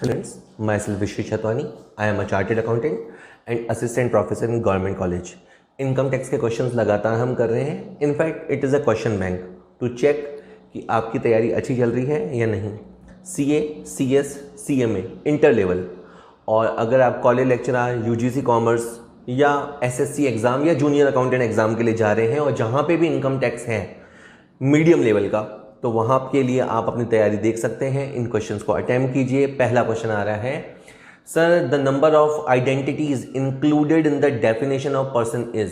Students, myself Vishnu Chatwani. I am a chartered accountant and assistant professor in government college. Income tax के questions लगातार हम कर रहे हैं. In fact it is a question bank to check कि आपकी तैयारी अच्छी चल रही है या नहीं. CA, CS, CMA inter level, और अगर आप कॉलेज लेक्चरर, UGC कॉमर्स या SSC एग्ज़ाम या जूनियर अकाउंटेंट एग्ज़ाम के लिए जा रहे हैं और जहाँ पे भी इनकम टैक्स है मीडियम लेवल का, तो वहाँ के लिए आप अपनी तैयारी देख सकते हैं. इन क्वेश्चंस को अटेम्प्ट कीजिए. पहला क्वेश्चन आ रहा है, sir the number of identities included in the definition of person is.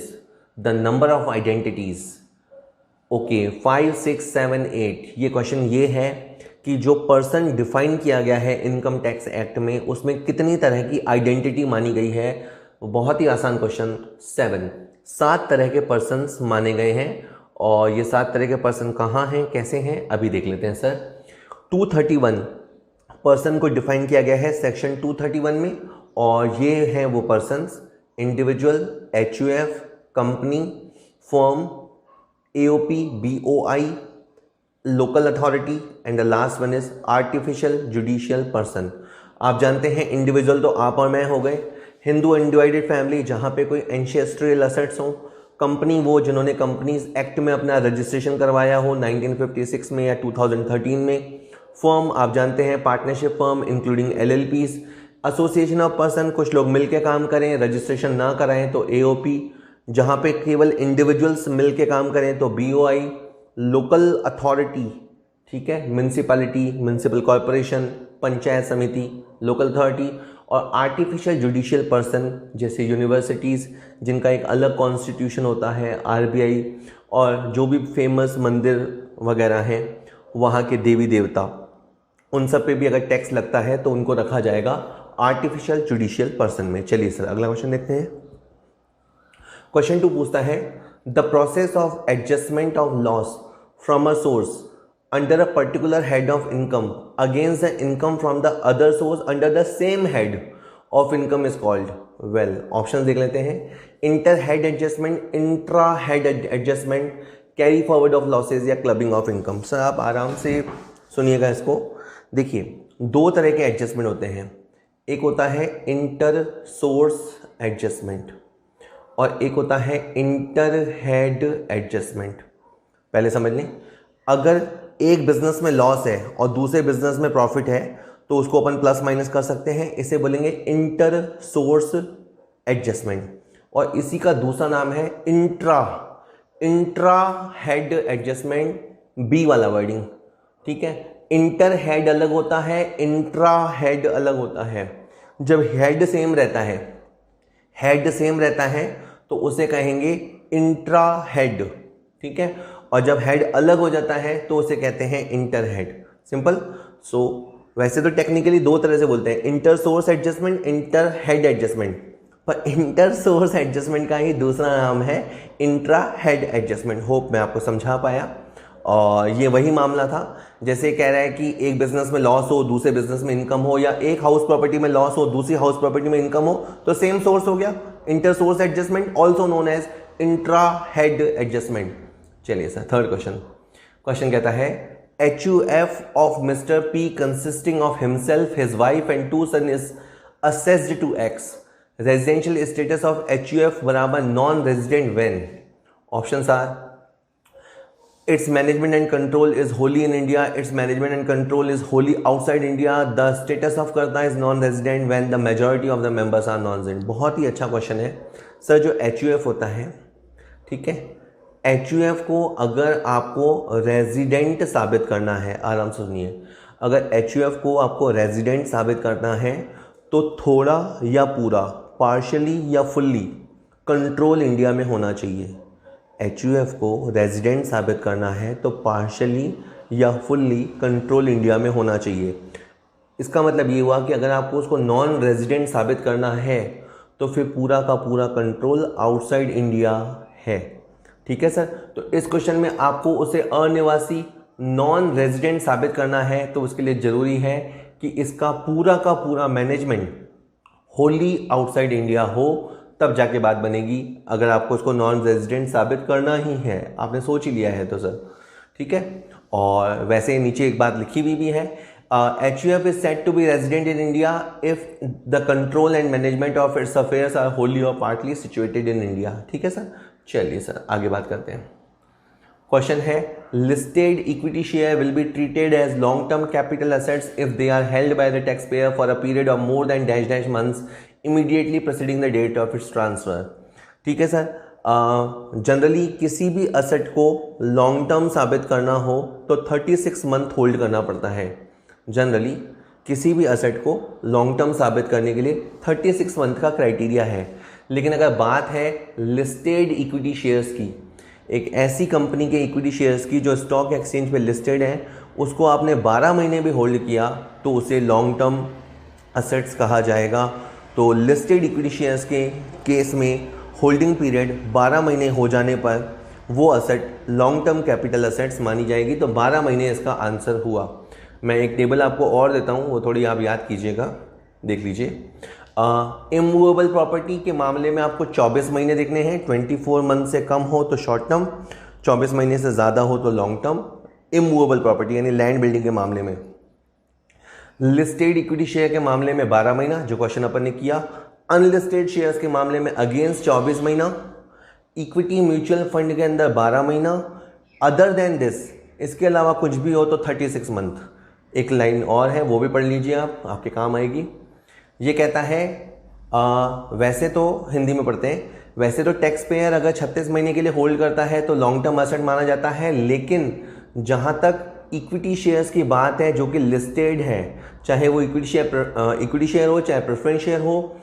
The number of identities, okay 5, 6, 7, 8. ये क्वेश्चन ये है कि जो पर्सन डिफाइन किया गया है इनकम टैक्स एक्ट में, उसमें कितनी तरह की आइडेंटिटी मानी गई है. बहुत ही आसान क्वेश्चन. 7 तरह के पर्सन्स माने गए हैं, और ये 7 तरह के पर्सन कहाँ हैं, कैसे हैं, अभी देख लेते हैं. सर 231 पर्सन को डिफाइन किया गया है सेक्शन 231 में, और ये हैं वो persons: individual, HUF, company, firm, AOP, BOI, local authority, and the last one is artificial judicial person. आप जानते हैं इंडिविजुअल तो आप और मैं हो गए, हिंदू अनडिवाइडेड फैमिली जहाँ पे कोई एंसेस्ट्रियल असेट्स हों. कंपनी वो जिन्होंने कंपनीज एक्ट में अपना रजिस्ट्रेशन करवाया हो 1956 में या 2013 में. फर्म आप जानते हैं partnership firm including LLPs. Association of person, कुछ लोग मिलकर काम करें, रजिस्ट्रेशन ना कराएं तो AOP. जहाँ पे केवल इंडिविजुअल्स मिलकर काम करें तो BOI. लोकल अथॉरिटी, ठीक है, म्यूनसिपैलिटी, म्यूनसिपल कॉरपोरेशन, पंचायत समिति, लोकल अथॉरिटी. और आर्टिफिशियल जुडिशियल पर्सन जैसे यूनिवर्सिटीज़ जिनका एक अलग कॉन्स्टिट्यूशन होता है, RBI, और जो भी फेमस मंदिर वगैरह हैं वहाँ के देवी देवता, उन सब पे भी अगर टैक्स लगता है तो उनको रखा जाएगा आर्टिफिशियल जुडिशियल पर्सन में. चलिए सर अगला क्वेश्चन देखते हैं. क्वेश्चन 2 पूछता है, the process of adjustment of loss from a source under a particular head of income against the income from the other source under the same head of income is called. well, options देख लेते हैं. inter head adjustment, intra head adjustment, carry forward of losses या clubbing of income. Sir आप आराम से सुनिएगा इसको. देखिए 2 तरह के एडजस्टमेंट होते हैं. एक होता है इंटर सोर्स एडजस्टमेंट और एक होता है इंटर हेड एडजस्टमेंट. पहले समझ लें, अगर एक बिजनेस में लॉस है और दूसरे बिजनेस में प्रॉफिट है तो उसको अपन प्लस माइनस कर सकते हैं. इसे बोलेंगे इंटर सोर्स एडजस्टमेंट, और इसी का दूसरा नाम है इंट्रा हेड एडजस्टमेंट. बी वाला वर्डिंग, ठीक है. इंटर हेड अलग होता है, इंट्रा हेड अलग होता है. जब हेड सेम रहता है तो उसे कहेंगे इंट्रा हेड, ठीक है. और जब हेड अलग हो जाता है तो उसे कहते हैं इंटर हेड. सिंपल. सो वैसे तो टेक्निकली 2 तरह से बोलते हैं, inter source adjustment, inter head adjustment, पर इंटर सोर्स एडजस्टमेंट का ही दूसरा नाम है इंट्रा हेड एडजस्टमेंट. होप मैं आपको समझा पाया. और ये वही मामला था जैसे कह रहा है कि एक बिजनेस में लॉस हो, दूसरे बिजनेस में इनकम हो, या एक हाउस प्रॉपर्टी में लॉस हो, दूसरी हाउस प्रॉपर्टी में इनकम हो, तो सेम सोर्स हो गया. Inter source adjustment also known as intra head adjustment. चलिए सर थर्ड क्वेश्चन कहता है, HUF of mister P consisting of himself, his wife and 2 son is assessed to X. Residential status of HUF बराबर non resident when. Options are, it's management and control is wholly in India, it's management and control is wholly outside India, the status of karta is non resident when the majority of the members are non resident. बहुत ही अच्छा question है sir. जो HUF होता है, ठीक है, HUF को अगर आपको रेजिडेंट साबित करना है, आराम से सुनिए, अगर HUF को आपको रेजिडेंट साबित करना है तो थोड़ा या पूरा, पार्शियली या फुल्ली कंट्रोल इंडिया में होना चाहिए. HUF को रेजिडेंट साबित करना है तो पार्शियली या फुल्ली कंट्रोल इंडिया में होना चाहिए. इसका मतलब ये हुआ कि अगर आपको उसको नॉन रेजिडेंट साबित करना है तो फिर पूरा का पूरा कंट्रोल आउटसाइड इंडिया है. ठीक है सर. तो इस क्वेश्चन में आपको उसे अनिवासी नॉन रेजिडेंट साबित करना है, तो उसके लिए जरूरी है कि इसका पूरा का पूरा मैनेजमेंट होली आउटसाइड इंडिया हो, तब जाके बात बनेगी. अगर आपको उसको नॉन रेजिडेंट साबित करना ही है, आपने सोच ही लिया है तो सर, ठीक है. और वैसे नीचे एक बात लिखी हुई भी है, HUF is said to be resident in India if the control and management of its affairs are wholly or partly situated in India. ठीक है सर, चलिए सर आगे बात करते हैं. क्वेश्चन है, listed equity share will be treated as long-term capital assets if they are held by the taxpayer for a period of more than dash dash months immediately preceding the date of its transfer. ठीक है sir, generally किसी भी asset को long term साबित करना हो तो 36 month hold करना पड़ता है. जनरली किसी भी असेट को लॉन्ग टर्म साबित करने के लिए 36 मंथ का क्राइटेरिया है. लेकिन अगर बात है लिस्टेड इक्विटी शेयर्स की, एक ऐसी कंपनी के इक्विटी शेयर्स की जो स्टॉक एक्सचेंज पे लिस्टेड है, उसको आपने 12 महीने भी होल्ड किया तो उसे लॉन्ग टर्म असेट्स कहा जाएगा. तो लिस्टेड इक्विटी शेयर्स के केस में होल्डिंग पीरियड 12 महीने हो जाने पर वो asset long term capital assets मानी जाएगी. तो 12 महीने इसका आंसर हुआ. मैं एक टेबल आपको और देता हूँ, वो थोड़ी आप याद कीजिएगा, देख लीजिए. इमूवेबल प्रॉपर्टी के मामले में आपको 24 महीने देखने हैं. 24 मंथ से कम हो तो शॉर्ट टर्म, 24 महीने से ज़्यादा हो तो लॉन्ग टर्म. इमूवेबल प्रॉपर्टी यानी लैंड बिल्डिंग के मामले में. लिस्टेड इक्विटी शेयर के मामले में 12 महीना, जो क्वेश्चन अपन ने किया. अनलिस्टेड शेयर्स के मामले में अगेंस्ट 24 महीना. इक्विटी म्यूचुअल फंड के अंदर 12 महीना. अदर देन दिस, इसके अलावा कुछ भी हो तो 36 मंथ. एक लाइन और है, वो भी पढ़ लीजिए आप, आपके काम आएगी. ये कहता है, वैसे तो हिंदी में पढ़ते हैं, वैसे तो टैक्स पेयर अगर 36 महीने के लिए होल्ड करता है तो लॉन्ग टर्म एसेट माना जाता है. लेकिन जहाँ तक इक्विटी शेयर्स की बात है जो कि लिस्टेड है, चाहे वो इक्विटी शेयर हो चाहे प्रेफरेंस शेयर हो,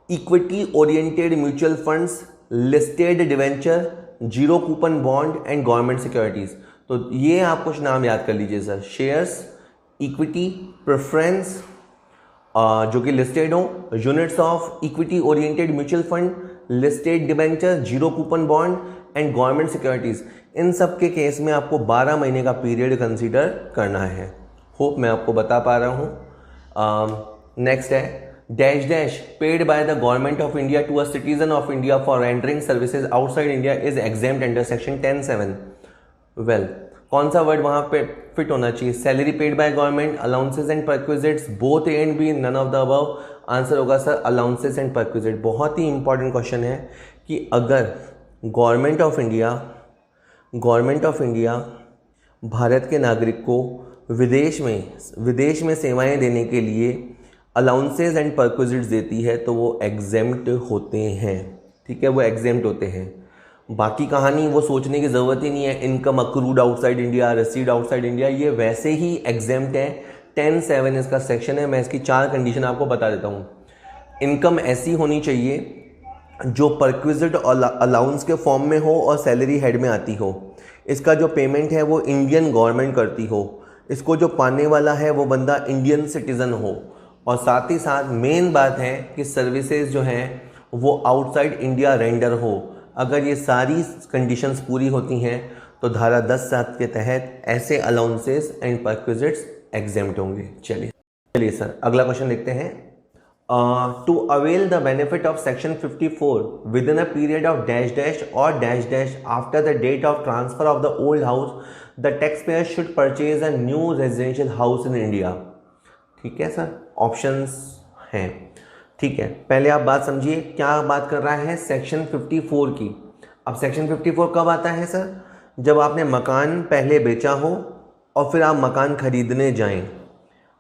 equity oriented mutual funds, listed debenture, zero coupon bond and government securities. तो ये आप कुछ नाम याद कर लीजिए सर. शेयर्स, इक्विटी, प्रेफरेंस जो कि लिस्टेड हो, units of equity oriented mutual fund, listed debenture, zero coupon bond and government securities. इन सब के केस में आपको 12 महीने का पीरियड कंसीडर करना है. होप मैं आपको बता पा रहा हूँ. नेक्स्ट है, dash dash paid by the government of India to a citizen of India for rendering services outside India is exempt under section 10(7). Well, कौन सा वर्ड वहाँ पे फिट होना चाहिए? Salary paid by government, allowances and perquisites, both A and B, none of the above. Answer होगा sir allowances and perquisite. बहुत ही important question है कि अगर गवर्नमेंट ऑफ इंडिया भारत के नागरिक को विदेश में सेवाएं देने के लिए अलाउंसेस एंड परक्विजिट्स देती है तो वो एग्जेम्प्ट होते हैं. ठीक है, वो एग्जेम्प्ट होते हैं. बाकी कहानी वो सोचने की ज़रूरत ही नहीं है. Income accrued outside India, received outside India, ये वैसे ही एग्जेम्प्ट है. 10(7) इसका सेक्शन है. मैं इसकी 4 कंडीशन आपको बता देता हूँ. इनकम ऐसी होनी चाहिए जो परक्विजिट और अलाउंस के फॉर्म में हो और सैलरी हेड में आती हो. इसका जो पेमेंट है वो इंडियन गवर्नमेंट करती हो. इसको जो पाने वाला है वो बंदा इंडियन सिटीज़न हो. और साथ ही साथ मेन बात है कि सर्विसेज जो हैं वो आउटसाइड इंडिया रेंडर हो. अगर ये सारी कंडीशंस पूरी होती हैं तो धारा 10(7) के तहत ऐसे अलाउंसेस एंड परक्विजिट्स एग्जेम्प्ट होंगे. चलिए सर अगला क्वेश्चन देखते हैं. To avail the benefit of section 54 within a period of dash dash और dash dash after the date of transfer of the old house, the tax payer should purchase a new residential house in India. ठीक है sir, options हैं. ठीक है, पहले आप बात समझिए क्या बात कर रहा है सेक्शन 54 की. अब सेक्शन 54 कब आता है सर? जब आपने मकान पहले बेचा हो और फिर आप मकान खरीदने जाएं.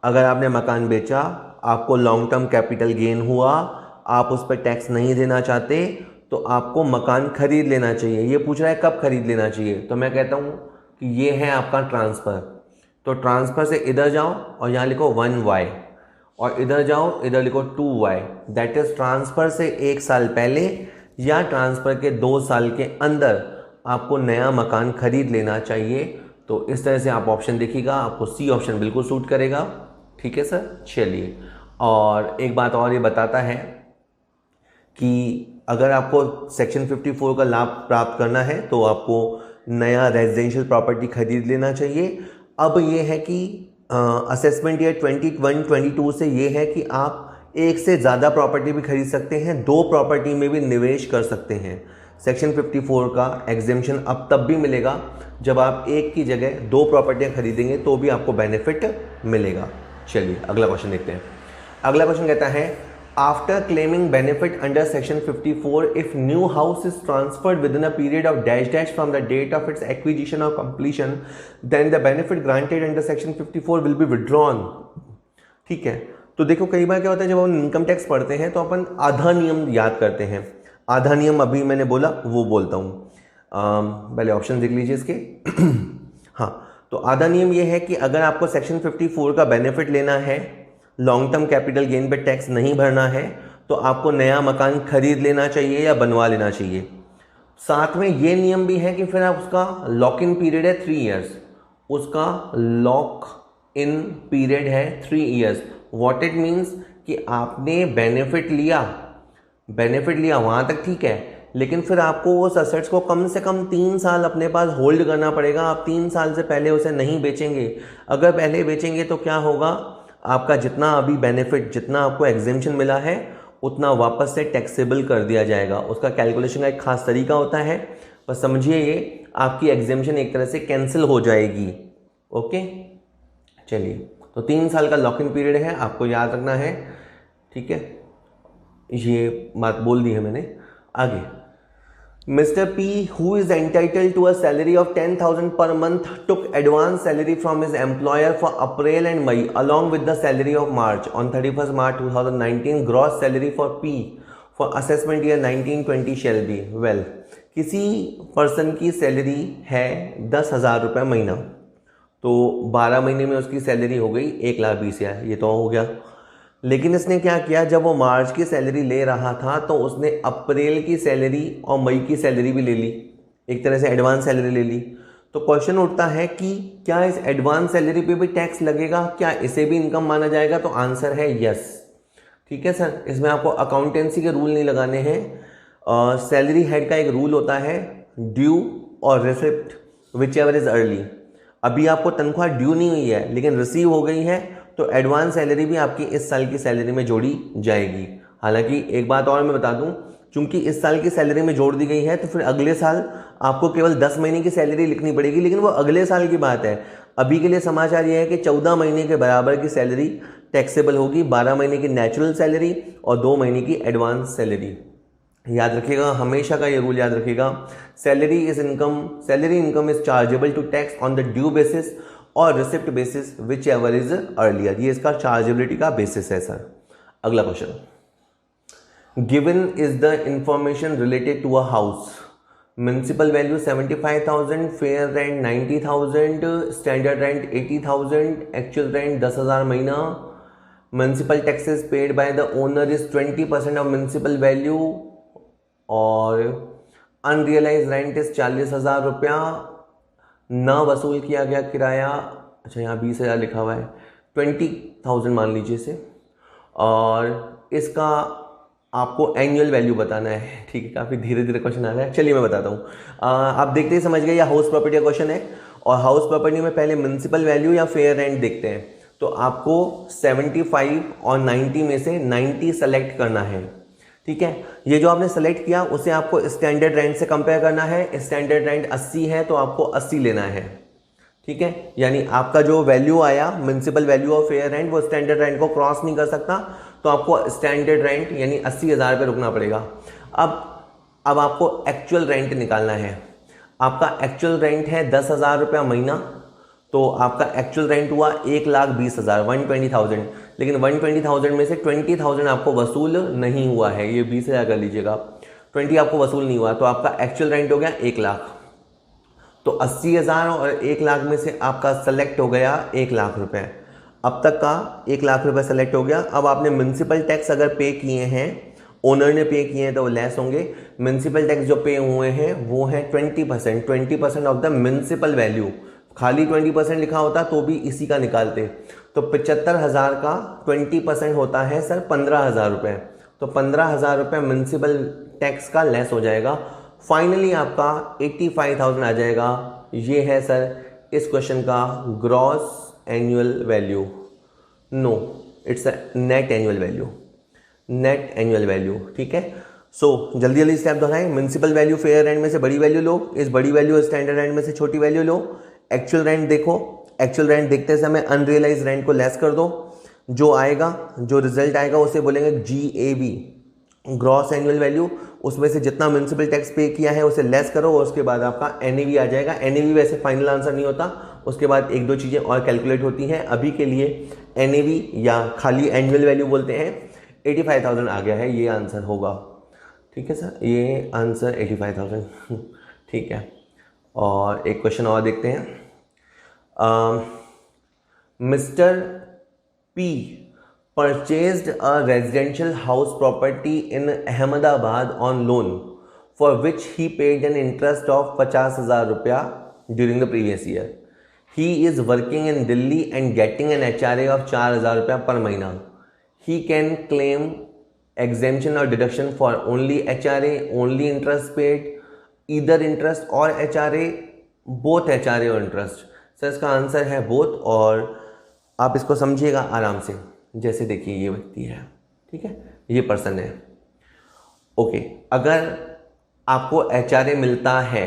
अगर आपने मकान बेचा, आपको लॉन्ग टर्म कैपिटल गेन हुआ, आप उस पर टैक्स नहीं देना चाहते तो आपको मकान खरीद लेना चाहिए. ये पूछ रहा है कब खरीद लेना चाहिए, तो मैं कहता हूँ कि ये है आपका ट्रांसफ़र. तो ट्रांसफ़र से इधर जाओ और यहाँ लिखो 1Y और इधर जाओ, इधर लिखो 2Y. दैट इज़ ट्रांसफ़र से 1 साल पहले या ट्रांसफ़र के 2 साल के अंदर आपको नया मकान खरीद लेना चाहिए. तो इस तरह से आप ऑप्शन देखिएगा, आपको सी ऑप्शन बिल्कुल सूट करेगा. ठीक है सर, चलिए. और एक बात और ये बताता है कि अगर आपको सेक्शन 54 का लाभ प्राप्त करना है तो आपको नया रेजिडेंशियल प्रॉपर्टी खरीद लेना चाहिए. अब ये है कि असेसमेंट ईयर 21-22 से ये है कि आप एक से ज़्यादा प्रॉपर्टी भी खरीद सकते हैं, 2 प्रॉपर्टी में भी निवेश कर सकते हैं. सेक्शन 54 का एग्जेम्पशन अब तब भी मिलेगा जब आप एक की जगह 2 प्रॉपर्टियां खरीदेंगे तो भी आपको बेनिफिट मिलेगा. चलिए अगला क्वेश्चन देखते हैं। अगला क्वेश्चन कहता है after claiming benefit under section 54 if new house is transferred within a period of dash dash from the date of its acquisition और completion then the benefit granted under section 54 will be withdrawn. ठीक है, तो देखो कई बार क्या होता है जब हम इनकम टैक्स पढ़ते हैं तो अपन आधा नियम याद करते हैं। आधा नियम अभी मैंने बोला वो बोलता हूँ, पहले ऑप्शन देख लीजिए इसके। हाँ, तो आधा नियम ये है कि अगर आपको सेक्शन 54 का बेनिफिट लेना है, लॉन्ग टर्म कैपिटल गेन पे टैक्स नहीं भरना है, तो आपको नया मकान खरीद लेना चाहिए या बनवा लेना चाहिए। साथ में ये नियम भी है कि फिर आप उसका लॉक इन पीरियड है 3 ईयर्स, उसका लॉक इन पीरियड है 3 ईयर्स। व्हाट इट मीन्स कि आपने बेनिफिट लिया वहाँ तक ठीक है, लेकिन फिर आपको उस असेट्स को कम से कम 3 साल अपने पास होल्ड करना पड़ेगा। आप 3 साल से पहले उसे नहीं बेचेंगे। अगर पहले बेचेंगे तो क्या होगा, आपका जितना अभी बेनिफिट, जितना आपको एग्जेम्पशन मिला है उतना वापस से टैक्सेबल कर दिया जाएगा। उसका कैलकुलेशन का एक खास तरीका होता है, बस समझिए ये आपकी एग्जेम्पशन एक तरह से कैंसिल हो जाएगी। ओके, चलिए, तो 3 साल का लॉक इन पीरियड है, आपको याद रखना है। ठीक है, ये बात बोल दी है मैंने। आगे, Mr. P, who is entitled to a salary of 10,000 per month, took advance salary from his employer for April and May along with the salary of March. On 31st March 2019, gross salary for P for assessment year 1920 shall be, well, किसी person की salary है 10,000 रुपये महीना, तो 12 महीने में उसकी salary हो गई 1,20,000, ये तो हो गया। लेकिन इसने क्या किया, जब वो मार्च की सैलरी ले रहा था तो उसने अप्रैल की सैलरी और मई की सैलरी भी ले ली, एक तरह से एडवांस सैलरी ले ली। तो क्वेश्चन उठता है कि क्या इस एडवांस सैलरी पे भी टैक्स लगेगा, क्या इसे भी इनकम माना जाएगा? तो आंसर है यस। ठीक है सर, इसमें आपको अकाउंटेंसी के रूल नहीं लगाने हैं। सैलरी हेड का एक रूल होता है, ड्यू और receipt which ever is early. अभी आपको तनख्वाह ड्यू नहीं हुई है लेकिन रिसीव हो गई है, तो एडवांस सैलरी भी आपकी इस साल की सैलरी में जोड़ी जाएगी। हालांकि एक बात और मैं बता दूं, चूंकि इस साल की सैलरी में जोड़ दी गई है तो फिर अगले साल आपको केवल 10 महीने की सैलरी लिखनी पड़ेगी, लेकिन वो अगले साल की बात है। अभी के लिए समाचार ये है कि 14 महीने के बराबर की सैलरी टैक्सेबल होगी, 12 महीने की नेचुरल सैलरी और 2 महीने की एडवांस सैलरी। याद रखिएगा, हमेशा का ये रूल याद रखिएगा, salary income is chargeable to tax on the due basis और receipt basis whichever is earlier. ये इसका चार्जेबिलिटी का बेसिस है सर। अगला question, given is the information related to a house, municipal value 75,000, fair rent 90,000, standard rent 80,000, actual rent 10,000 महीना, municipal taxes paid by the owner is 20% of municipal value और unrealised rent is 40,000 रुपया, ना वसूल किया गया किराया, अच्छा यहाँ 20,000 लिखा हुआ है, 20,000 मान लीजिए इसे, और इसका आपको एनुअल वैल्यू बताना है। ठीक है, काफ़ी धीरे धीरे क्वेश्चन आ रहा है, चलिए मैं बताता हूँ। आप देखते ही समझ गए, या हाउस प्रॉपर्टी का क्वेश्चन है, और हाउस प्रॉपर्टी में पहले म्युनिसिपल वैल्यू या फेयर रेंट देखते हैं। तो आपको 75 और 90 में से 90 सेलेक्ट करना है। ठीक है, ये जो आपने सेलेक्ट किया उसे आपको स्टैंडर्ड रेंट से कंपेयर करना है। स्टैंडर्ड रेंट 80 है तो आपको 80 लेना है। ठीक है, यानी आपका जो वैल्यू आया म्युनिसिपल वैल्यू और फेयर रेंट वो स्टैंडर्ड रेंट को क्रॉस नहीं कर सकता, तो आपको स्टैंडर्ड रेंट यानी 80,000 पे रुकना पड़ेगा। अब आपको एक्चुअल रेंट निकालना है। आपका एक्चुअल रेंट है 10,000 रुपया महीना, तो आपका एक्चुअल रेंट हुआ 1,20,000, 120,000, लेकिन 120,000 में से 20,000 आपको वसूल नहीं हुआ है, ये 20,000 कर लीजिएगा, 20 आपको वसूल नहीं हुआ, तो आपका एक्चुअल रेंट हो गया 1,00,000। तो 80,000 और 1,00,000 में से आपका सेलेक्ट हो गया 1,00,000 रुपये। अब तक का 1,00,000 रुपये सेलेक्ट हो गया। अब आपने म्युनिसिपल टैक्स अगर पे किए हैं, ओनर ने पे किए हैं तो वो लेस होंगे। म्युनिसिपल टैक्स जो पे हुए हैं वो है 20% ऑफ द म्युनिसिपल वैल्यू। खाली 20% लिखा होता तो भी इसी का निकालते। तो 75,000 का 20% होता है सर 15,000 रुपये, तो 15,000 रुपये म्युनिसिपल टैक्स का लेस हो जाएगा। फाइनली आपका 85,000 आ जाएगा। ये है सर इस क्वेश्चन का gross annual value. No, it's a net annual value, net annual value. ठीक है, सो जल्दी जल्दी स्टेप दोहराएं। म्युनिसिपल वैल्यू फेयर रेंट में से बड़ी वैल्यू लो, इस बड़ी वैल्यू स्टैंडर्ड रेंट में से छोटी वैल्यू लो। एक्चुअल रेंट देखो, एक्चुअल रेंट देखते समय अनरियलाइज रेंट को लेस कर दो। जो आएगा, जो रिजल्ट आएगा उसे बोलेंगे GAV, ग्रॉस एनुअल वैल्यू। उसमें से जितना म्यूनसिपल टैक्स पे किया है उसे लेस करो और उसके बाद आपका NAV आ जाएगा। NAV वैसे फाइनल आंसर नहीं होता, उसके बाद एक दो चीज़ें और कैलकुलेट होती हैं। अभी के लिए NAV या खाली एनुअल वैल्यू बोलते हैं 85,000 आ गया है, ये आंसर होगा। ठीक है सर, ये आंसर 85,000 ठीक है। और एक क्वेश्चन और देखते हैं। Mister P purchased a residential house property in Ahmedabad on loan for which he paid an interest of 50,000 रुपया during the previous year. He is working in Delhi and getting an HRA of 4,000 रुपया per महीना. He can claim exemption or deduction for only HRA, only interest paid, either interest or HRA, both HRA और interest. Sir इसका answer है both, और आप इसको समझिएगा आराम से। जैसे देखिए ये व्यक्ति है, ठीक है, ये पर्सन है, ओके। अगर आपको HRA मिलता है,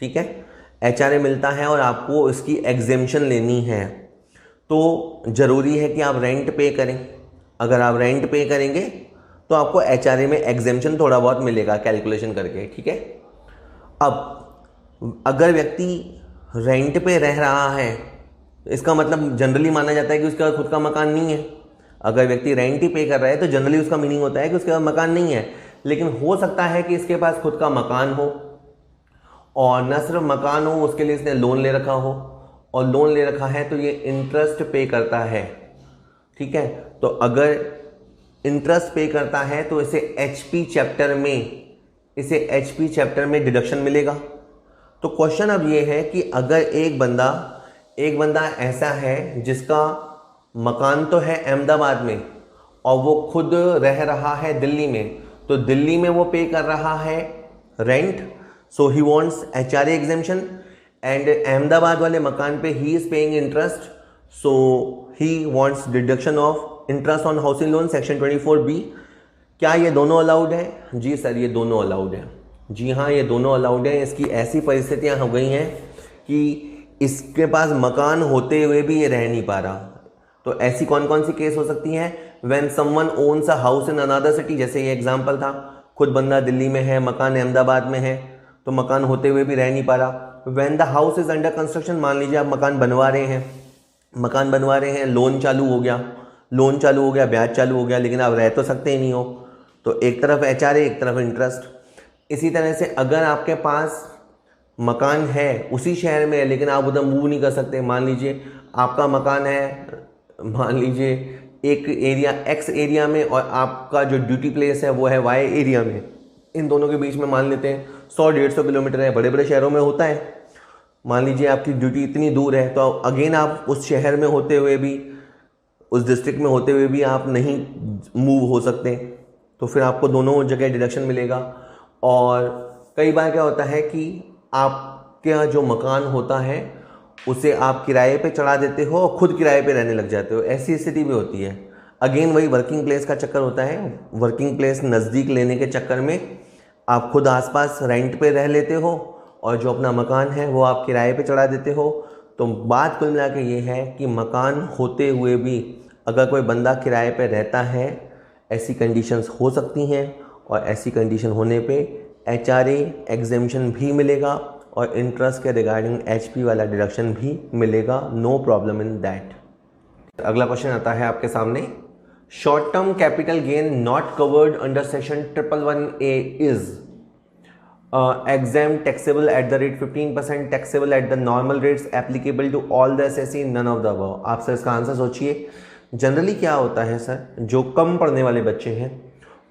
ठीक है, HRA मिलता है और आपको इसकी एग्जेम्पशन लेनी है, तो ज़रूरी है कि आप रेंट पे करें। अगर आप रेंट पे करेंगे तो आपको HRA में एग्जेम्पशन थोड़ा बहुत मिलेगा कैलकुलेशन करके, ठीक है। अब अगर व्यक्ति रेंट पे रह रहा है, इसका मतलब जनरली माना जाता है कि उसका खुद का मकान नहीं है। अगर व्यक्ति रेंट ही पे कर रहा है तो जनरली उसका मीनिंग होता है कि उसके पास मकान नहीं है। लेकिन हो सकता है कि इसके पास खुद का मकान हो, और न सिर्फ मकान हो, उसके लिए इसने लोन ले रखा हो, और लोन ले रखा है तो ये इंटरेस्ट पे करता है, ठीक है। तो अगर इंटरेस्ट पे करता है तो इसे HP चैप्टर में डिडक्शन मिलेगा। तो क्वेश्चन अब ये है कि अगर एक बंदा ऐसा है जिसका मकान तो है अहमदाबाद में और वो खुद रह रहा है दिल्ली में, तो दिल्ली में वो पे कर रहा है rent, so he wants HRA exemption, and Ahmedabad वाले मकान पे he is paying interest, so he wants deduction of interest on housing loan section 24B। क्या ये दोनों अलाउड है? जी सर, ये दोनों अलाउड है। जी हाँ, ये दोनों अलाउड है। इसकी ऐसी परिस्थितियाँ हो गई हैं कि इसके पास मकान होते हुए भी ये रह नहीं पा रहा। तो ऐसी कौन कौन सी केस हो सकती हैं? When someone owns a house in another city, जैसे ये एग्जांपल था, खुद बंदा दिल्ली में है, मकान अहमदाबाद में है, तो मकान होते हुए भी रह नहीं पा रहा। When the house is under construction, मान लीजिए आप मकान बनवा रहे हैं, लोन चालू हो गया, ब्याज चालू हो गया, लेकिन आप रह तो सकते ही नहीं हो, तो एक तरफ HRA, एक तरफ इंटरेस्ट। इसी तरह से अगर आपके पास मकान है उसी शहर में, लेकिन आप उधर मूव नहीं कर सकते, मान लीजिए आपका मकान है, मान लीजिए एक एरिया X एरिया में, और आपका जो ड्यूटी प्लेस है वो है Y एरिया में, इन दोनों के बीच में मान लेते हैं 100-150 किलोमीटर है, बड़े बड़े शहरों में होता है। मान लीजिए आपकी ड्यूटी इतनी दूर है, तो अगेन आप उस शहर में होते हुए भी, उस डिस्ट्रिक्ट में होते हुए भी आप नहीं मूव हो सकते, तो फिर आपको दोनों जगह डिडक्शन मिलेगा। और कई बार क्या होता है कि आपका जो मकान होता है उसे आप किराए पे चढ़ा देते हो और खुद किराए पे रहने लग जाते हो, ऐसी स्थिति भी होती है। अगेन वही वर्किंग प्लेस का चक्कर होता है। वर्किंग प्लेस नज़दीक लेने के चक्कर में आप खुद आसपास रेंट पे रह लेते हो और जो अपना मकान है वो आप किराए पे चढ़ा देते हो। तो बात कुल मिला के ये है कि मकान होते हुए भी अगर कोई बंदा किराए पे रहता है, ऐसी कंडीशंस हो सकती हैं, और ऐसी कंडीशन होने पे HRA एग्जेम्पशन भी मिलेगा और इंटरेस्ट के रिगार्डिंग HP वाला डिडक्शन भी मिलेगा, नो प्रॉब्लम इन दैट। अगला क्वेश्चन आता है आपके सामने, short term capital gain not covered under section 111A is exempt taxable at the rate 15%, taxable at the normal rates applicable to all the assessee, none of the above। आप sir इसका answer सोचिए। Generally क्या होता है sir, जो कम पढ़ने वाले बच्चे हैं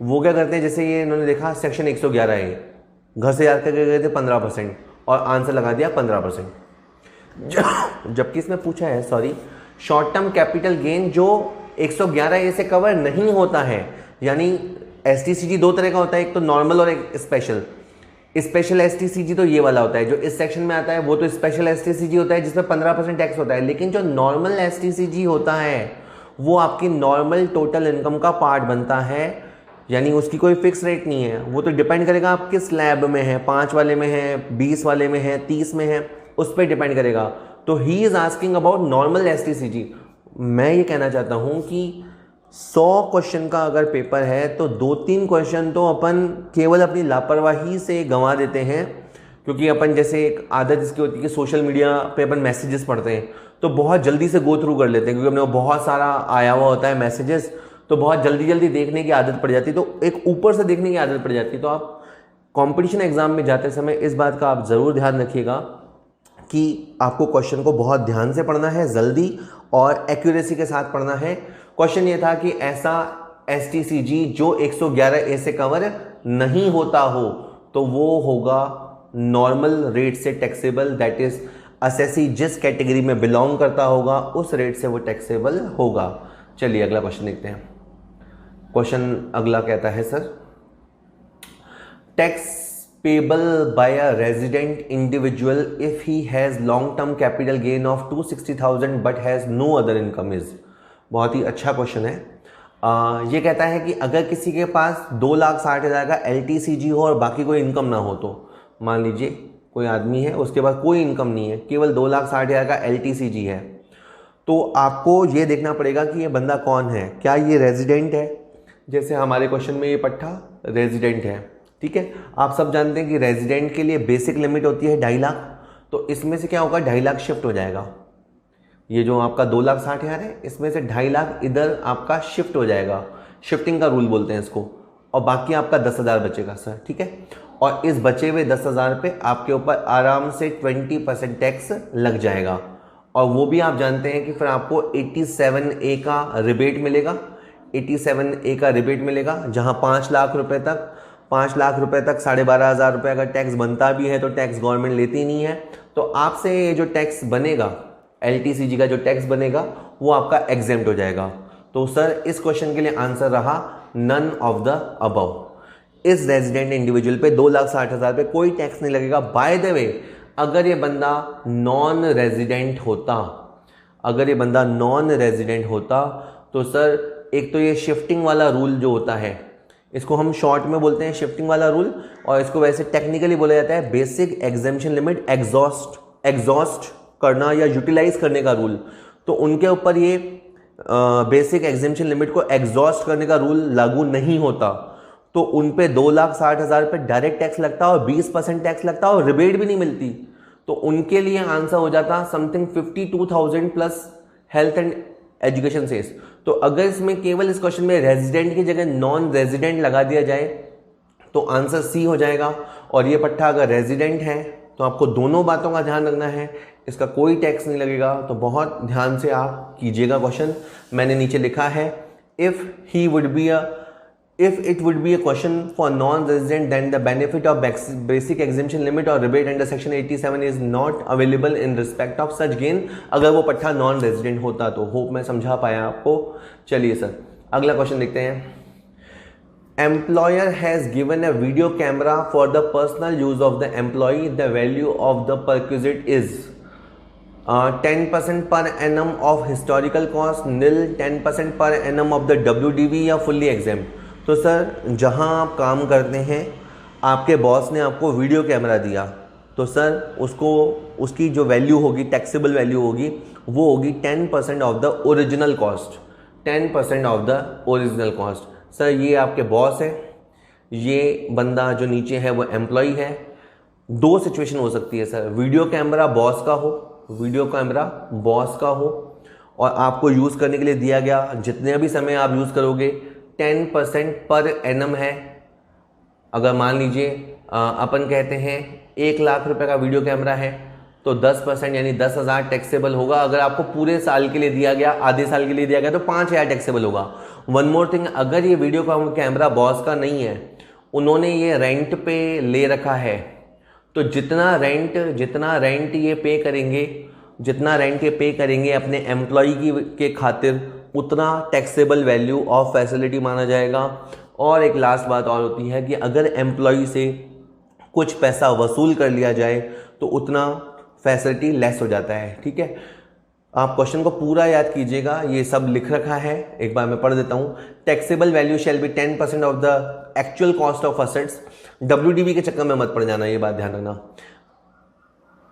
वो क्या करते हैं, जैसे ये इन्होंने देखा सेक्शन 111 है, घर से याद करके गए थे 15% और आंसर लगा दिया 15%। जबकि इसमें पूछा है, sorry, short term capital gain जो 111A से कवर नहीं होता है, यानी STCG दो तरह का होता है, एक तो नॉर्मल और एक स्पेशल। स्पेशल STCG तो ये वाला होता है जो इस सेक्शन में आता है, वो तो स्पेशल STCG होता है जिसमें 15% टैक्स होता है। लेकिन जो नॉर्मल STCG होता है वो आपकी नॉर्मल टोटल इनकम का पार्ट बनता है, यानी उसकी कोई फिक्स रेट नहीं है, वो तो डिपेंड करेगा आप किस स्लैब में है, 5 वाले में है, 20 वाले में है, 30 में है, उस पर डिपेंड करेगा। तो he is asking about normal STCG। मैं ये कहना चाहता हूँ कि 100 क्वेश्चन का अगर पेपर है तो 2-3 क्वेश्चन तो अपन केवल अपनी लापरवाही से गंवा देते हैं, क्योंकि अपन जैसे एक आदत इसकी होती है कि सोशल मीडिया पे अपन मैसेजेस पढ़ते हैं तो बहुत जल्दी से गो थ्रू कर लेते हैं, क्योंकि अपने को बहुत सारा आया हुआ होता है मैसेजेस, तो बहुत जल्दी जल्दी देखने की आदत पड़ जाती है, तो एक ऊपर से देखने की आदत पड़ जाती है। तो आप कंपटीशन एग्जाम में जाते समय इस बात का आप ज़रूर ध्यान रखिएगा कि आपको क्वेश्चन को बहुत ध्यान से पढ़ना है, जल्दी और एक्यूरेसी के साथ पढ़ना है। क्वेश्चन ये था कि ऐसा STCG जो 111A से कवर नहीं होता हो तो वो होगा नॉर्मल रेट से टैक्सेबल, दैट इज असेसी जिस कैटेगरी में बिलोंग करता होगा उस रेट से वो टैक्सेबल होगा। चलिए अगला क्वेश्चन देखते हैं। क्वेश्चन अगला कहता है sir, tax payable by a resident individual if he has long term capital gain of 260,000 but has no other income is. बहुत ही अच्छा क्वेश्चन है। ये कहता है कि अगर किसी के पास 2,60,000 का LTCG हो और बाकी कोई इनकम ना हो, तो मान लीजिए कोई आदमी है उसके पास कोई इनकम नहीं है, केवल 2,60,000 का LTCG है, तो आपको ये देखना पड़ेगा कि ये बंदा कौन है। क्या ये रेजिडेंट है? जैसे हमारे क्वेश्चन में ये पट्टा रेजिडेंट है, ठीक है। आप सब जानते हैं कि रेजिडेंट के लिए बेसिक लिमिट होती है 2.5 लाख, तो इसमें से क्या होगा 2.5 लाख शिफ्ट हो जाएगा। ये जो आपका 2,60,000 है इसमें से 2.5 लाख इधर आपका शिफ्ट हो जाएगा, शिफ्टिंग का रूल बोलते हैं इसको, और बाकी आपका 10,000 बचेगा सर, ठीक है। और इस बचे हुए 10,000 पे आपके ऊपर आराम से 20% टैक्स लग जाएगा, और वो भी आप जानते हैं कि फिर आपको 87A का रिबेट मिलेगा। 87A का रिबेट मिलेगा, जहां 5 लाख रुपए तक 12,500 रुपये अगर टैक्स बनता भी है तो टैक्स गवर्नमेंट लेती नहीं है, तो आपसे ये जो टैक्स बनेगा LTCG का जो टैक्स बनेगा वो आपका एग्जेम्प्ट हो जाएगा। तो सर इस क्वेश्चन के लिए आंसर रहा नन ऑफ द अबव। इस रेजिडेंट इंडिविजुअल पे 2,60,000 पे कोई टैक्स नहीं लगेगा। बाय द वे अगर ये बंदा नॉन रेजिडेंट होता, तो सर एक तो ये शिफ्टिंग वाला रूल जो होता है, इसको हम शॉर्ट में बोलते हैं शिफ्टिंग वाला रूल, और इसको वैसे टेक्निकली बोला जाता है बेसिक एग्जेम्पशन लिमिट एग्जॉस्ट करना या यूटिलाइज करने का रूल। तो उनके ऊपर ये बेसिक एग्जेम्पशन लिमिट को एग्जॉस्ट करने का रूल लागू नहीं होता, तो उन पे 2,60,000 पे डायरेक्ट टैक्स लगता और 20% टैक्स लगता और रिबेट भी नहीं मिलती। तो उनके लिए आंसर हो जाता something 52,000 plus health and education cess. तो अगर इसमें केवल इस क्वेश्चन में रेजिडेंट की जगह नॉन रेजिडेंट लगा दिया जाए तो आंसर सी हो जाएगा। और ये पट्टा अगर रेजिडेंट है तो आपको दोनों बातों का ध्यान रखना है, इसका कोई टैक्स नहीं लगेगा। तो बहुत ध्यान से आप कीजिएगा क्वेश्चन। मैंने नीचे लिखा है if it would be a question for non-resident, then the benefit of basic exemption limit or rebate under section 87 is not available in respect of such gain। अगर वो पट्टा नॉन रेजिडेंट होता तो। होप मैं समझा पाया आपको। चलिए सर अगला क्वेश्चन देखते हैं। Employer has given a video camera for the personal use of the employee. The value of the perquisite is 10% per annum of historical cost, nil, 10% per annum of the WDV या fully exempt। तो sir जहां आप काम करते हैं आपके boss ने आपको वीडियो कैमरा दिया, तो सर उसकी जो वैल्यू होगी, टैक्सेबल वैल्यू होगी, वो होगी 10% of the original cost. 10% of the original cost. Sir ये आपके बॉस है, ये बंदा जो नीचे है वो एम्प्लॉय है। दो सिचुएशन हो सकती है सर, वीडियो कैमरा बॉस का हो और आपको यूज़ करने के लिए दिया गया, जितने भी समय आप यूज़ करोगे 10% पर एनम है। अगर मान लीजिए अपन कहते हैं 1 लाख रुपए का वीडियो कैमरा है तो 10% यानी 10,000 टैक्सेबल होगा। अगर आपको पूरे साल के लिए दिया गया, आधे साल के लिए दिया गया तो 5,000 टैक्सेबल होगा। वन मोर थिंग, अगर ये वीडियो कैमरा बॉस का नहीं है, उन्होंने ये रेंट पे ले रखा है, तो जितना रेंट ये पे करेंगे अपने एम्प्लॉय के खातिर, उतना टैक्सेबल वैल्यू ऑफ फैसिलिटी माना जाएगा। और एक लास्ट बात और होती है कि अगर एम्प्लॉय से कुछ पैसा वसूल कर लिया जाए तो उतना फैसिलिटी लेस हो जाता है, ठीक है। आप क्वेश्चन को पूरा याद कीजिएगा, ये सब लिख रखा है, एक बार मैं पढ़ देता हूँ। Taxable value shall be 10% of the actual cost of assets. WDV के चक्कर में मत पड़ जाना, ये बात ध्यान रखना।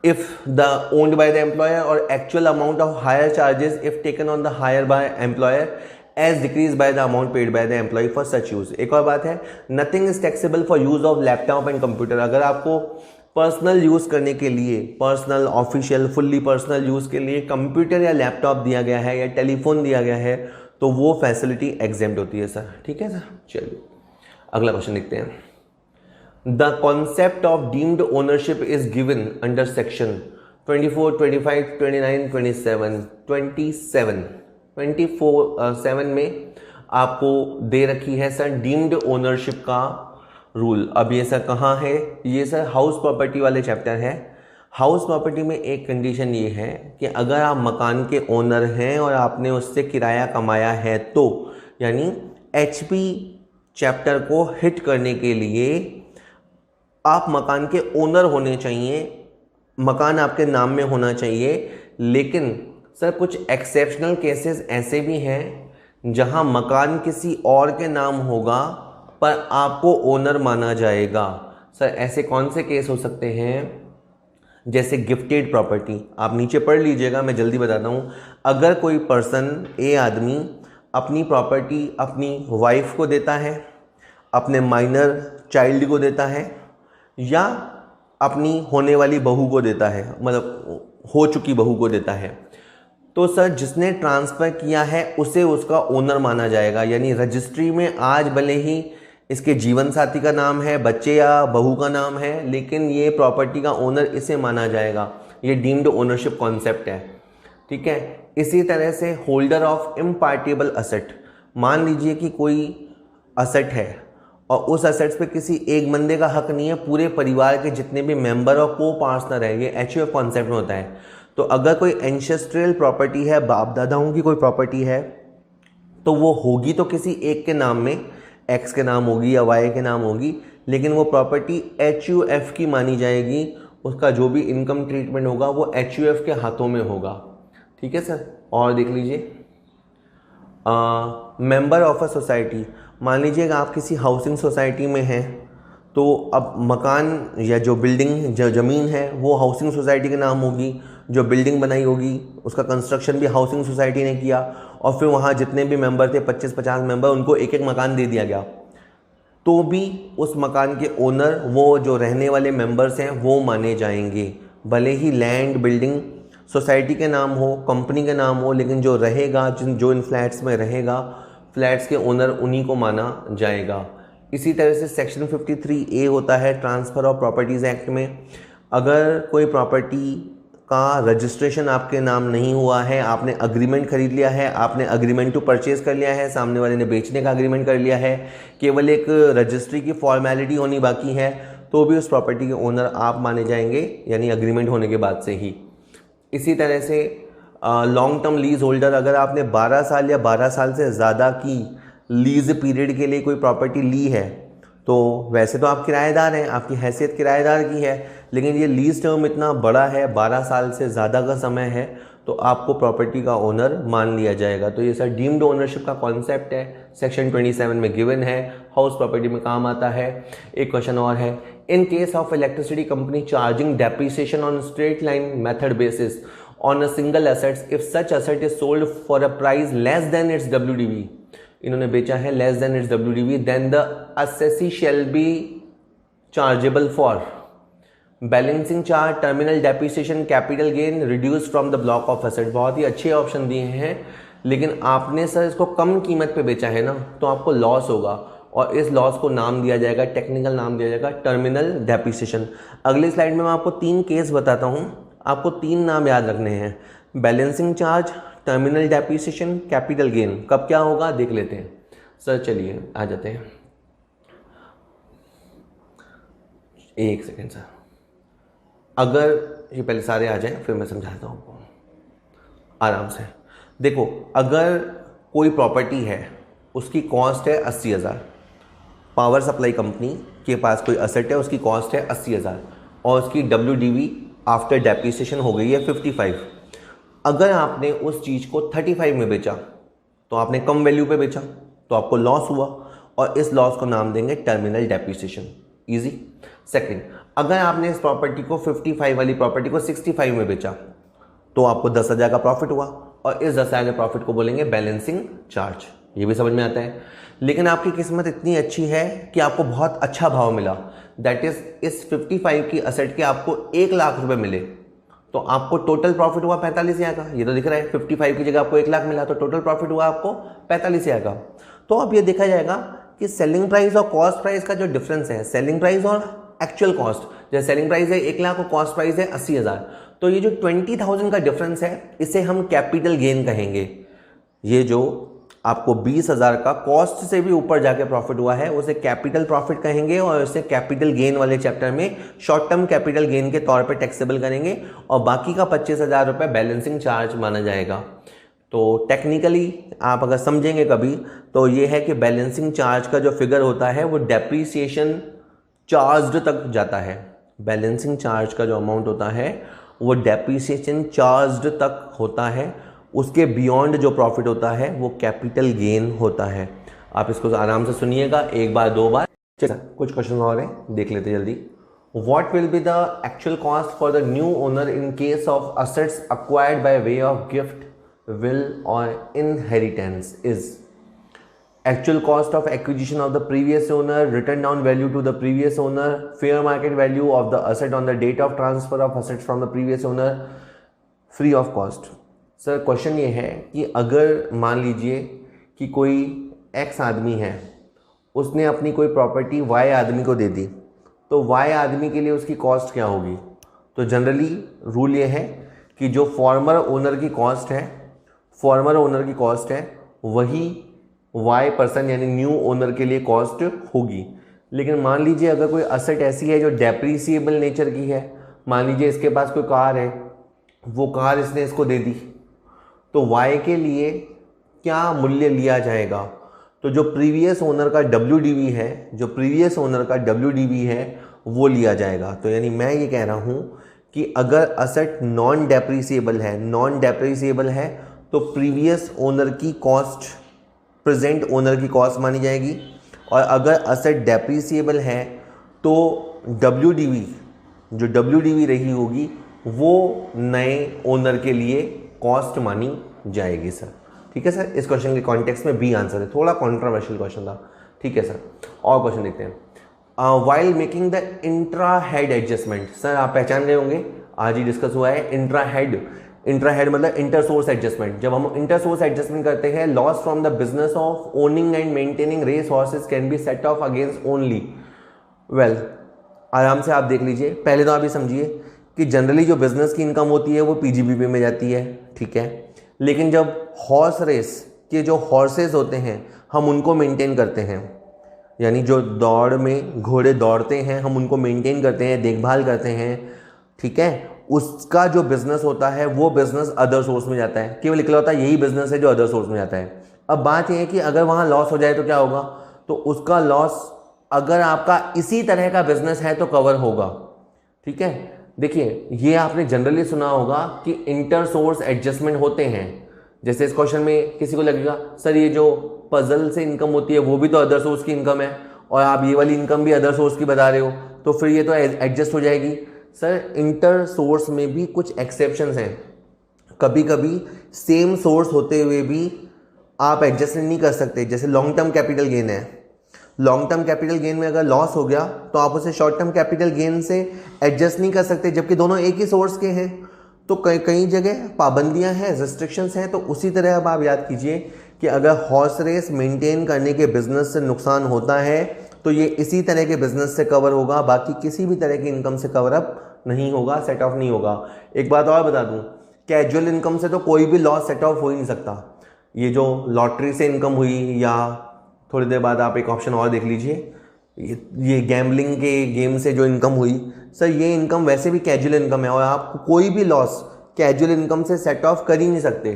if the owned by the employer, or actual amount of higher charges if taken on the hire by employer as decreased by the amount paid by the employee for such use. एक और बात है, nothing is taxable for use of laptop and computer. अगर आपको personal use करने के लिए, personal, official, fully personal use के लिए कंप्यूटर या लैपटॉप दिया गया है या टेलीफोन दिया गया है तो वो फैसिलिटी एग्जेम्प्ट होती है सर. ठीक है सर, चलिए अगला क्वेश्चन लिखते हैं. The concept of deemed ownership is given under section 24, 25, 29, 27, 7 में आपको दे रखी है सर डीम्ड ओनरशिप का रूल. अब ये सर कहाँ है? ये सर हाउस प्रॉपर्टी वाले चैप्टर है. हाउस प्रॉपर्टी में एक कंडीशन ये है कि अगर आप मकान के ओनर हैं और आपने उससे किराया कमाया है तो, यानी HP चैप्टर को हिट करने के लिए आप मकान के ओनर होने चाहिए, मकान आपके नाम में होना चाहिए. लेकिन सर कुछ एक्सेप्शनल केसेस ऐसे भी हैं जहां मकान किसी और के नाम होगा पर आपको ओनर माना जाएगा. सर ऐसे कौन से केस हो सकते हैं? जैसे गिफ्टेड प्रॉपर्टी, आप नीचे पढ़ लीजिएगा, मैं जल्दी बताता हूँ. अगर कोई पर्सन, ए आदमी अपनी प्रॉपर्टी अपनी वाइफ को देता है, अपने माइनर चाइल्ड को देता है या अपनी होने वाली बहू को देता है, मतलब हो चुकी बहू को देता है, तो सर जिसने ट्रांसफ़र किया है उसे उसका ओनर माना जाएगा. यानी रजिस्ट्री में आज भले ही इसके जीवन साथी का नाम है, बच्चे या बहू का नाम है, लेकिन ये प्रॉपर्टी का ओनर इसे माना जाएगा. ये डीम्ड ओनरशिप कॉन्सेप्ट है. ठीक है. इसी तरह से होल्डर ऑफ इम्पार्टेबल असेट, मान लीजिए कि कोई असेट है और उस असेट्स पे किसी एक बंदे का हक नहीं है, पूरे परिवार के जितने भी मेंबर और को पार्टनर है, ये HUF कॉन्सेप्ट में होता है. तो अगर कोई एंसेस्ट्रियल प्रॉपर्टी है, बाप दादाओं की कोई प्रॉपर्टी है, तो वो होगी तो किसी एक के नाम में, X के नाम होगी या Y के नाम होगी, लेकिन वो प्रॉपर्टी HUF की मानी जाएगी. उसका जो भी इनकम ट्रीटमेंट होगा वो HUF के हाथों में होगा. ठीक है सर. और देख लीजिए मेंबर ऑफ अ सोसाइटी, मान लीजिए कि आप किसी हाउसिंग सोसाइटी में हैं, तो अब मकान या जो बिल्डिंग, जो ज़मीन है वो हाउसिंग सोसाइटी के नाम होगी. जो बिल्डिंग बनाई होगी उसका कंस्ट्रक्शन भी हाउसिंग सोसाइटी ने किया और फिर वहाँ जितने भी मेंबर थे, 25-50 मेंबर, उनको एक एक मकान दे दिया गया, तो भी उस मकान के ओनर वो जो रहने वाले मेंबर्स हैं वो माने जाएंगे. भले ही लैंड, बिल्डिंग सोसाइटी के नाम हो, कंपनी के नाम हो, लेकिन जो रहेगा, जो इन फ्लैट्स में रहेगा, फ्लैट्स के ओनर उन्हीं को माना जाएगा. इसी तरह से सेक्शन 53A होता है ट्रांसफ़र ऑफ प्रॉपर्टीज़ एक्ट में. अगर कोई प्रॉपर्टी का रजिस्ट्रेशन आपके नाम नहीं हुआ है, आपने अग्रीमेंट खरीद लिया है, आपने अग्रीमेंट टू परचेज़ कर लिया है, सामने वाले ने बेचने का अग्रीमेंट कर लिया है, केवल एक रजिस्ट्री की फॉर्मेलिटी होनी बाकी है, तो भी उस प्रॉपर्टी के ओनर आप माने जाएंगे, यानी अग्रीमेंट होने के बाद से ही. इसी तरह से लॉन्ग टर्म लीज होल्डर, अगर आपने 12 साल या 12 साल से ज़्यादा की लीज पीरियड के लिए कोई प्रॉपर्टी ली है, तो वैसे तो आप किराएदार हैं, आपकी हैसियत किराएदार की है, लेकिन ये लीज टर्म इतना बड़ा है, 12 साल से ज़्यादा का समय है, तो आपको प्रॉपर्टी का ओनर मान लिया जाएगा. तो ये सर डीम्ड ओनरशिप का कॉन्सेप्ट है, सेक्शन 27 में गिवन है, हाउस प्रॉपर्टी में काम आता है. एक क्वेश्चन और है, in case of electricity company charging depreciation on straight line method basis on a single assets if such asset is sold for a price less than its WDV, इन्होंने बेचा है less than its WDV, then the assessee shall be chargeable for balancing charge, terminal depreciation, capital gain reduce from the block of asset. बहुत ही अच्छे option दिए हैं, लेकिन आपने सर इसको कम कीमत पे बेचा है ना, तो आपको लॉस होगा और इस लॉस को नाम दिया जाएगा, टेक्निकल नाम दिया जाएगा टर्मिनल डेप्रिसिएशन. अगली स्लाइड में मैं आपको 3 केस बताता हूँ, आपको 3 नाम याद रखने हैं, balancing charge, terminal depreciation, capital gain. कब क्या होगा देख लेते हैं. सर चलिए आ जाते हैं, एक सेकेंड सर. अगर ये पहले सारे आ जाएं फिर मैं समझाता हूँ आपको आराम से. देखो, अगर कोई प्रॉपर्टी है, उसकी कॉस्ट है 80,000, पावर सप्लाई कंपनी के पास कोई असेट है, उसकी कॉस्ट है 80,000 और उसकी WDV आफ्टर डेप्रिसिएशन हो गई है 55. अगर आपने उस चीज़ को 35 में बेचा तो आपने कम वैल्यू पे बेचा, तो आपको लॉस हुआ और इस लॉस को नाम देंगे टर्मिनल डेप्रिसिएशन. इजी। सेकंड, अगर आपने इस प्रॉपर्टी को 55 वाली प्रॉपर्टी को 65 में बेचा तो आपको 10,000 का प्रॉफिट हुआ, और इस 10,000 के प्रॉफिट को बोलेंगे बैलेंसिंग चार्ज। ये भी समझ में आता है। लेकिन आपकी किस्मत इतनी अच्छी है कि आपको बहुत अच्छा भाव मिला, दैट इज इस 55 की असेट के आपको 1 लाख रुपए मिले, तो आपको टोटल प्रॉफिट हुआ 45,000 का। ये तो दिख रहा है 55 की जगह आपको 1 लाख मिला, तो टोटल प्रॉफिट हुआ आपको 45,000 का। तो अब ये देखा जाएगा कि सेलिंग प्राइस और कॉस्ट प्राइस का जो डिफरेंस है, सेलिंग प्राइस और एक्चुअल कॉस्ट, जैसे सेलिंग प्राइस है 1 लाख और कॉस्ट प्राइस है 80,000, तो ये जो 20,000 का डिफरेंस है इसे हम कैपिटल गेन कहेंगे। ये जो आपको 20,000 का कॉस्ट से भी ऊपर जाके प्रॉफिट हुआ है उसे कैपिटल प्रॉफिट कहेंगे, और इसे कैपिटल गेन वाले चैप्टर में शॉर्ट टर्म कैपिटल गेन के तौर पे टैक्सेबल करेंगे, और बाकी का 25,000 रुपये बैलेंसिंग चार्ज माना जाएगा। तो टेक्निकली आप अगर समझेंगे कभी तो ये है कि बैलेंसिंग चार्ज का जो फिगर होता है वो डेप्रीसिएशन चार्ज तक जाता है। बैलेंसिंग चार्ज का जो अमाउंट होता है वो डेप्रीसिएशन चार्ज तक होता है, उसके बियॉन्ड जो प्रॉफिट होता है वो कैपिटल गेन होता है। आप इसको आराम से सुनिएगा, एक बार 2 बार। चलिए कुछ क्वेश्चन और हैं, देख लेते जल्दी। What will be the actual cost for the new owner in case of assets acquired by way of gift, will or inheritance is actual cost of acquisition of the previous owner, written down value to the previous owner, fair market value of the asset on the date of transfer of assets from the previous owner, free of cost। Sir question ये है कि अगर मान लीजिए कि कोई x आदमी है, उसने अपनी कोई प्रॉपर्टी वाई आदमी को दे दी, तो वाई आदमी के लिए उसकी कॉस्ट क्या होगी? तो जनरली रूल ये है कि जो फॉर्मर ओनर की कॉस्ट है, फॉर्मर ओनर की कॉस्ट है वही वाई पर्सन यानी न्यू ओनर के लिए कॉस्ट होगी। लेकिन मान लीजिए अगर कोई असेट ऐसी है जो डेप्रीसिएबल नेचर की है, मान लीजिए इसके पास कोई कार है, वो कार इसने इसको दे दी, तो वाई के लिए क्या मूल्य लिया जाएगा? तो जो प्रीवियस ओनर का WDV है, जो प्रीवियस ओनर का WDV है वो लिया जाएगा। तो यानी मैं ये कह रहा हूँ कि अगर असेट नॉन डेप्रीसिएबल है तो प्रीवियस ओनर की कॉस्ट प्रेजेंट ओनर की कॉस्ट मानी जाएगी, और अगर असेट डेप्रीसिएबल है तो जो WDV रही होगी वो नए ओनर के लिए कॉस्ट मानी जाएगी। सर ठीक है सर, इस क्वेश्चन के कॉन्टेक्स्ट में बी आंसर है, थोड़ा कॉन्ट्रोवर्शियल क्वेश्चन था। ठीक है सर, और क्वेश्चन देखते हैं। While making the intra head adjustment, sir आप पहचान गए होंगे, आज ही डिस्कस हुआ है। इंट्रा हेड मतलब इंटर सोर्स एडजस्टमेंट। जब हम इंटर सोर्स एडजस्टमेंट करते हैं, loss from the business of owning and maintaining race horses can be set off against only. Well आराम से आप देख लीजिए, पहले तो आप ये समझिए कि जनरली जो बिजनेस की इनकम होती है वो PGBP में जाती है, ठीक है। लेकिन जब हॉर्स रेस के जो हॉर्सेस होते हैं हम उनको मेंटेन करते हैं, यानी जो दौड़ में घोड़े दौड़ते हैं हम उनको मेंटेन करते हैं, देखभाल करते हैं, ठीक है, उसका जो बिजनेस होता है वो बिजनेस अदर सोर्स में जाता है। केवल लिखा होता है यही बिजनेस है जो अदर सोर्स में जाता है। अब बात यह है कि अगर वहाँ लॉस हो जाए तो क्या होगा? तो उसका लॉस अगर आपका इसी तरह का बिजनेस है तो कवर होगा, ठीक है। देखिए ये आपने जनरली सुना होगा कि इंटर सोर्स एडजस्टमेंट होते हैं। जैसे इस क्वेश्चन में किसी को लगेगा सर ये जो पजल से इनकम होती है वो भी तो अदर सोर्स की इनकम है, और आप ये वाली इनकम भी अदर सोर्स की बता रहे हो, तो फिर ये तो एडजस्ट हो जाएगी। सर इंटर सोर्स में भी कुछ एक्सेप्शंस हैं। कभी कभी सेम सोर्स होते हुए भी आप एडजस्ट नहीं कर सकते। जैसे लॉन्ग टर्म कैपिटल गेन है, लॉन्ग टर्म कैपिटल गेन में अगर लॉस हो गया तो आप उसे शॉर्ट टर्म कैपिटल गेन से एडजस्ट नहीं कर सकते, जबकि दोनों एक ही सोर्स के हैं। तो कई जगह पाबंदियां हैं, रेस्ट्रिक्शंस हैं। तो उसी तरह अब आप याद कीजिए कि अगर हॉर्स रेस मेंटेन करने के बिजनेस से नुकसान होता है तो ये इसी तरह के बिजनेस से कवर होगा, बाकी किसी भी तरह की इनकम से कवर अप नहीं होगा, सेट ऑफ नहीं होगा। एक बात और बता दूं, कैजुअल इनकम से तो कोई भी लॉस सेट ऑफ हो ही नहीं सकता। ये जो लॉटरी से इनकम हुई, या थोड़ी देर बाद आप एक ऑप्शन और देख लीजिए, ये गैम्बलिंग के गेम से जो इनकम हुई, सर ये इनकम वैसे भी कैजुअल इनकम है और आप कोई भी लॉस कैजुअल इनकम से सेट ऑफ कर ही नहीं सकते।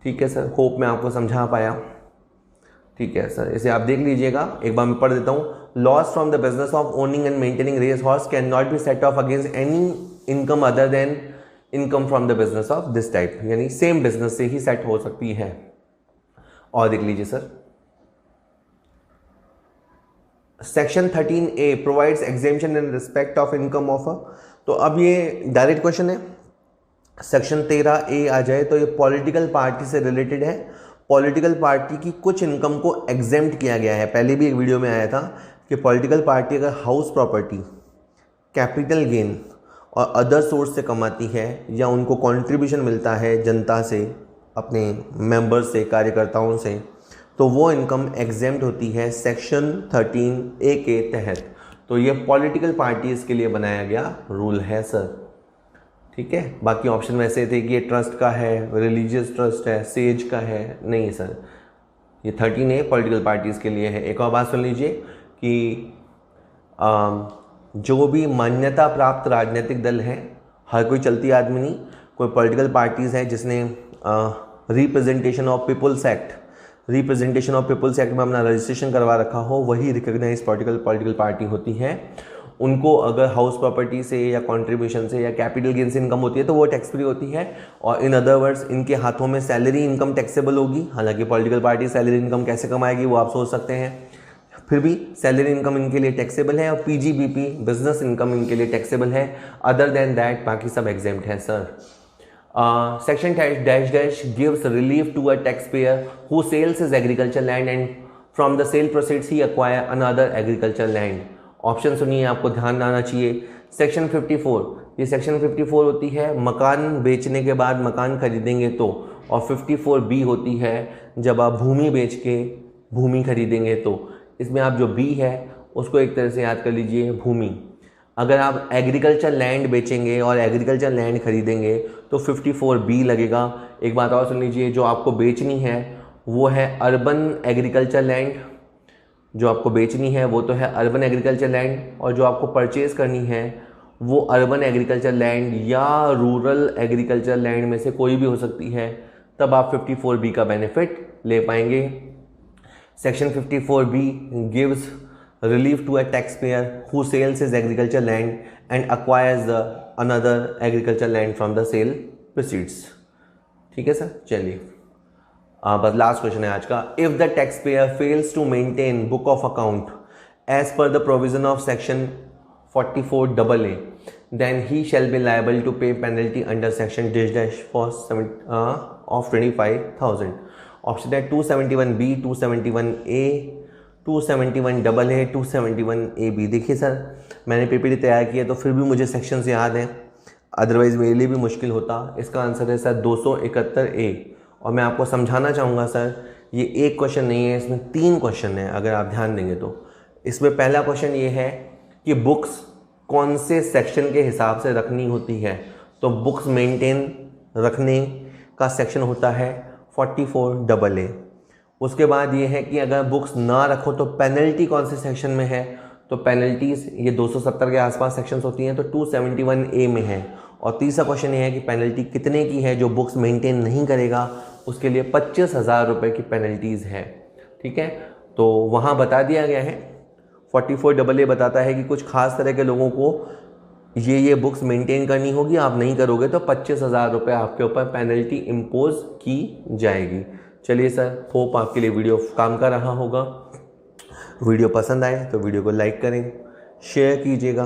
ठीक है सर, होप मैं आपको समझा पाया। ठीक है सर, इसे आप देख लीजिएगा, एक बार मैं पढ़ देता हूँ। Loss from the business of owning and maintaining race horse can not be set off against any income other than income from the business of this type, यानी सेम बिजनेस से ही सेट हो सकती है। और देख लीजिए sir, section 13A provides exemption in respect of income of तो अब ये डायरेक्ट क्वेश्चन है। सेक्शन 13A आ जाए तो ये पॉलिटिकल पार्टी से रिलेटेड है। पॉलिटिकल पार्टी की कुछ इनकम को एग्जेम्प्ट किया गया है। पहले भी एक वीडियो में आया था कि पॉलिटिकल पार्टी अगर हाउस प्रॉपर्टी, कैपिटल गेन और अदर सोर्स से कमाती है या उनको कंट्रीब्यूशन मिलता है जनता से, अपने मेंबर्स से, कार्यकर्ताओं से, तो वो इनकम एग्जेम्प्ट होती है सेक्शन 13A के तहत। तो ये पॉलिटिकल पार्टीज़ के लिए बनाया गया रूल है सर। ठीक है, बाकी ऑप्शन वैसे थे कि ये ट्रस्ट का है, रिलीजियस ट्रस्ट है, सेज का है, नहीं सर, ये 13A पॉलिटिकल पार्टीज़ के लिए है। एक और बात सुन लीजिए कि जो भी मान्यता प्राप्त राजनीतिक दल हैं, हर कोई चलती आदमी नहीं, कोई पॉलिटिकल पार्टीज़ है जिसने रिप्रेजेंटेशन ऑफ पीपल्स एक्ट में अपना रजिस्ट्रेशन करवा रखा हो, वही रिकॉग्नाइज पॉलिटिकल पार्टी होती है। उनको अगर हाउस प्रॉपर्टी से या कंट्रीब्यूशन से या कैपिटल गेन से इनकम होती है तो वो टैक्स फ्री होती है। और इन अदर वर्ड्स इनके हाथों में सैलरी इनकम टैक्सेबल होगी। हालांकि पॉलिटिकल पार्टी सैलरी इनकम कैसे कमाएगी वो आप सोच सकते हैं, फिर भी सैलरी इनकम इनके लिए टैक्सेबल है। और पीजीबीपी बिजनेस इनकम इनके लिए टैक्सेबल है। अदर देन दैट बाकी सब एग्जेम्प्ट है sir. Section dash gives relief to a tax payer who sells his agriculture land and from the sale proceeds he acquire another agriculture land. Option सुनिए, आपको ध्यान आना चाहिए। सेक्शन 54, ये सेक्शन 54 होती है मकान बेचने के बाद, मकान खरीदेंगे तो। और 54B होती है जब आप भूमि बेच के भूमि खरीदेंगे तो। इसमें आप जो बी है उसको एक तरह से याद कर लीजिए, भूमि। अगर आप एग्रीकल्चर लैंड बेचेंगे और एग्रीकल्चर लैंड खरीदेंगे तो 54B लगेगा। एक बात और सुन लीजिए, जो आपको बेचनी है वो है अर्बन एग्रीकल्चर लैंड, जो आपको बेचनी है वो तो है अर्बन एग्रीकल्चर लैंड, और जो आपको परचेज करनी है वो अर्बन एग्रीकल्चर लैंड या रूरल एग्रीकल्चर लैंड में से कोई भी हो सकती है। तब आप 54B का बेनिफिट ले पाएंगे। Section 54B gives relief to a tax payer who sells his agriculture land and acquires the another agriculture land from the sale proceeds. ठीक है सर, चलिए बस लास्ट क्वेश्चन है आज का। If the tax payer fails to maintain book of account as per the provision of section 44AA then he shall be liable to pay penalty under section dash for of 25,000। Option है 271B, 271A, 271AA, 271AB। देखिए sir, मैंने PPT तैयार किया तो फिर भी मुझे section से याद है, अदरवाइज मेरे लिए भी मुश्किल होता। इसका आंसर है सर 271A। और मैं आपको समझाना चाहूँगा सर, ये एक क्वेश्चन नहीं है, इसमें 3 क्वेश्चन है अगर आप ध्यान देंगे तो। इसमें पहला क्वेश्चन ये है कि बुक्स कौन से सेक्शन के हिसाब से रखनी होती है। तो बुक्स मेंटेन रखने का सेक्शन होता है 44AA। उसके बाद ये है कि अगर बुक्स ना रखो तो पेनल्टी कौन से सेक्शन में है। तो पेनल्टीज ये 270 के आसपास सेक्शंस होती हैं, तो 271A में है। और तीसरा क्वेश्चन ये है कि पेनल्टी कितने की है, जो बुक्स मेंटेन नहीं करेगा उसके लिए 25,000 रुपये की पेनल्टीज़ है। ठीक है, तो वहाँ बता दिया गया है। 44AA बताता है कि कुछ खास तरह के लोगों को ये बुक्स मेंटेन करनी होगी, आप नहीं करोगे तो 25,000 रुपये आपके ऊपर पेनल्टी इम्पोज की जाएगी। चलिए सर, होप आपके लिए वीडियो काम कर रहा होगा। वीडियो पसंद आए तो वीडियो को लाइक करें, शेयर कीजिएगा।